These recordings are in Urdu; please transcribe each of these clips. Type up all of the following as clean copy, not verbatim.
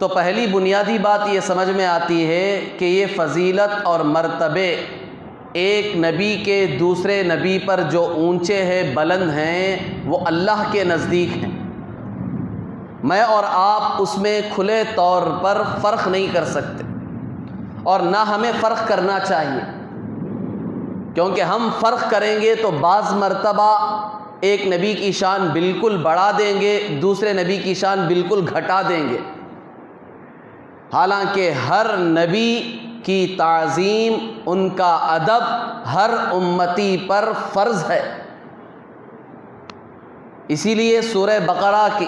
تو پہلی بنیادی بات یہ سمجھ میں آتی ہے کہ یہ فضیلت اور مرتبے ایک نبی کے دوسرے نبی پر جو اونچے ہیں، بلند ہیں، وہ اللہ کے نزدیک ہیں۔ میں اور آپ اس میں کھلے طور پر فرق نہیں کر سکتے، اور نہ ہمیں فرق کرنا چاہیے، کیونکہ ہم فرق کریں گے تو بعض مرتبہ ایک نبی کی شان بالکل بڑھا دیں گے، دوسرے نبی کی شان بالکل گھٹا دیں گے۔ حالانکہ ہر نبی کی تعظیم، ان کا ادب ہر امتی پر فرض ہے۔ اسی لیے سورہ بقرہ کی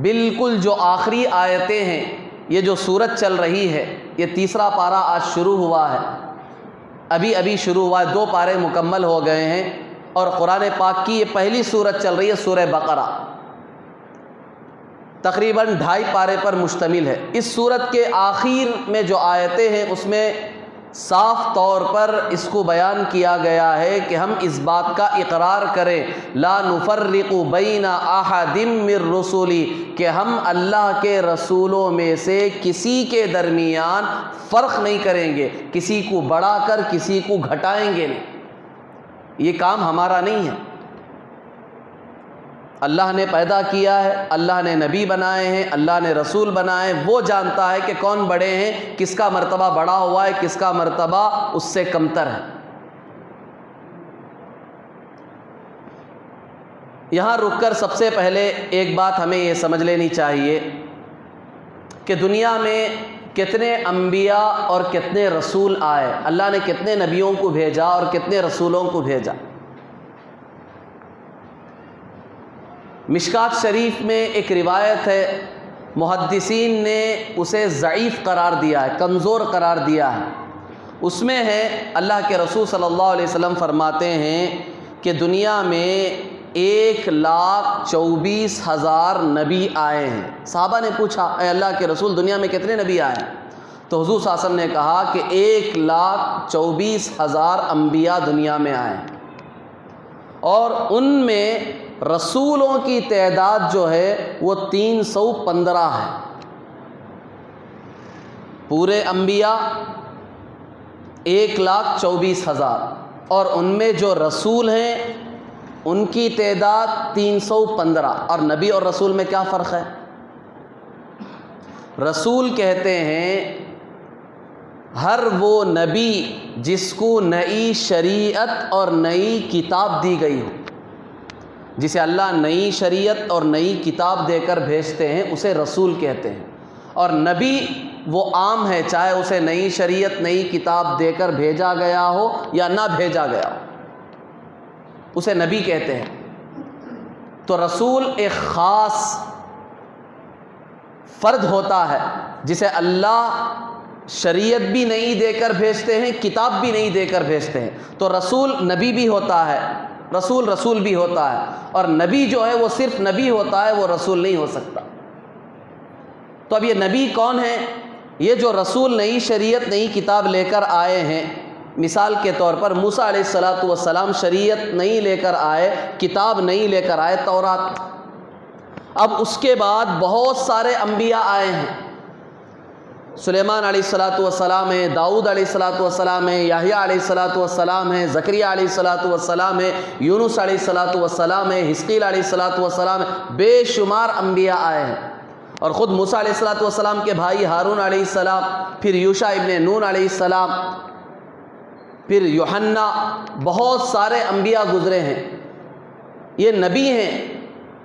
بالکل جو آخری آیتیں ہیں، یہ جو سورت چل رہی ہے، یہ تیسرا پارہ آج شروع ہوا ہے، ابھی شروع ہوا ہے، 2 پارے مکمل ہو گئے ہیں، اور قرآن پاک کی یہ پہلی سورت چل رہی ہے سورہ بقرہ، تقریباً 2.5 پارے پر مشتمل ہے۔ اس سورت کے آخر میں جو آیتیں ہیں اس میں صاف طور پر اس کو بیان کیا گیا ہے کہ ہم اس بات کا اقرار کریں، لا نفرق بین احد من رسولی، کہ ہم اللہ کے رسولوں میں سے کسی کے درمیان فرق نہیں کریں گے، کسی کو بڑھا کر کسی کو گھٹائیں گے نہیں، یہ کام ہمارا نہیں ہے۔ اللہ نے پیدا کیا ہے، اللہ نے نبی بنائے ہیں، اللہ نے رسول بنائے ہیں، وہ جانتا ہے کہ کون بڑے ہیں، کس کا مرتبہ بڑا ہوا ہے، کس کا مرتبہ اس سے کمتر ہے۔ یہاں رک کر سب سے پہلے ایک بات ہمیں یہ سمجھ لینی چاہیے کہ دنیا میں کتنے انبیاء اور کتنے رسول آئے، اللہ نے کتنے نبیوں کو بھیجا اور کتنے رسولوں کو بھیجا۔ مشکات شریف میں ایک روایت ہے، محدثین نے اسے ضعیف قرار دیا ہے، کمزور قرار دیا ہے۔ اس میں ہے، اللہ کے رسول صلی اللہ علیہ وسلم فرماتے ہیں کہ دنیا میں 1,24,000 نبی آئے ہیں۔ صحابہ نے پوچھا، اے اللہ کے رسول دنیا میں کتنے نبی آئے ہیں؟ تو حضور صلی اللہ علیہ وسلم نے کہا کہ 1,24,000 انبیاء دنیا میں آئے ہیں، اور ان میں رسولوں کی تعداد جو ہے وہ 315 ہے۔ پورے انبیاء 1,24,000، اور ان میں جو رسول ہیں ان کی تعداد 315۔ اور نبی اور رسول میں کیا فرق ہے؟ رسول کہتے ہیں ہر وہ نبی جس کو نئی شریعت اور نئی کتاب دی گئی ہو، جسے اللہ نئی شریعت اور نئی کتاب دے کر بھیجتے ہیں، اسے رسول کہتے ہیں۔ اور نبی وہ عام ہے، چاہے اسے نئی شریعت نئی کتاب دے کر بھیجا گیا ہو یا نہ بھیجا گیا ہو، اسے نبی کہتے ہیں۔ تو رسول ایک خاص فرد ہوتا ہے جسے اللہ شریعت بھی نہیں دے کر بھیجتے ہیں، کتاب بھی نہیں دے کر بھیجتے ہیں۔ تو رسول نبی بھی ہوتا ہے، رسول بھی ہوتا ہے، اور نبی جو ہے وہ صرف نبی ہوتا ہے، وہ رسول نہیں ہو سکتا۔ تو اب یہ نبی کون ہے؟ یہ جو رسول نئی شریعت نئی کتاب لے کر آئے ہیں، مثال کے طور پر موسیٰ علیہ السلام شریعت نہیں لے کر آئے، کتاب نہیں لے کر آئے، تورات۔ اب اس کے بعد بہت سارے انبیاء آئے ہیں، سلیمان علیہ السلام ہے، داؤد علیہ السلام ہے، یحییٰ علیہ السلام ہے، زکریا علیہ السلام ہے، یونس علیہ السلام ہے، حزقیل علیہ السلام ہے، بے شمار انبیاء آئے ہیں۔ اور خود موسیٰ علیہ السلام کے بھائی ہارون علیہ السلام، پھر یوشع ابن نون علیہ السلام، پھر یوحنا، بہت سارے انبیاء گزرے ہیں، یہ نبی ہیں۔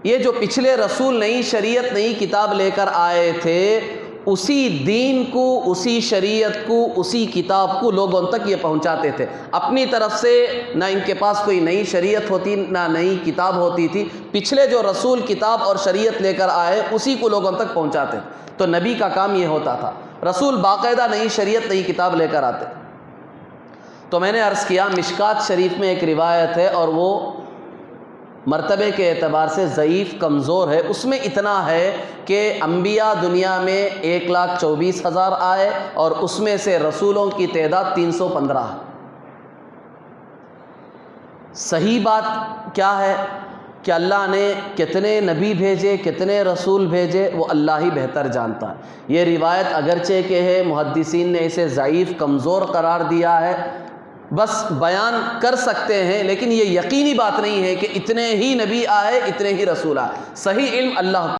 یہ جو پچھلے رسول نئی شریعت نئی کتاب لے کر آئے تھے، اسی دین کو، اسی شریعت کو، اسی کتاب کو لوگوں تک یہ پہنچاتے تھے۔ اپنی طرف سے نہ ان کے پاس کوئی نئی شریعت ہوتی، نہ نئی کتاب ہوتی تھی، پچھلے جو رسول کتاب اور شریعت لے کر آئے اسی کو لوگوں تک پہنچاتے۔ تو نبی کا کام یہ ہوتا تھا، رسول باقاعدہ نئی شریعت نئی کتاب لے کر آتے۔ تو میں نے عرض کیا مشکات شریف میں ایک روایت ہے، اور وہ مرتبے کے اعتبار سے ضعیف کمزور ہے۔ اس میں اتنا ہے کہ انبیاء دنیا میں 1,24,000 آئے، اور اس میں سے رسولوں کی تعداد 315 ہے۔ صحیح بات کیا ہے کہ اللہ نے کتنے نبی بھیجے، کتنے رسول بھیجے، وہ اللہ ہی بہتر جانتا ہے۔ یہ روایت اگرچہ کہ ہے محدثین نے اسے ضعیف کمزور قرار دیا ہے، بس بیان کر سکتے ہیں، لیکن یہ یقینی بات نہیں ہے کہ اتنے ہی نبی آئے، اتنے ہی رسول آئے۔ صحیح علم اللہ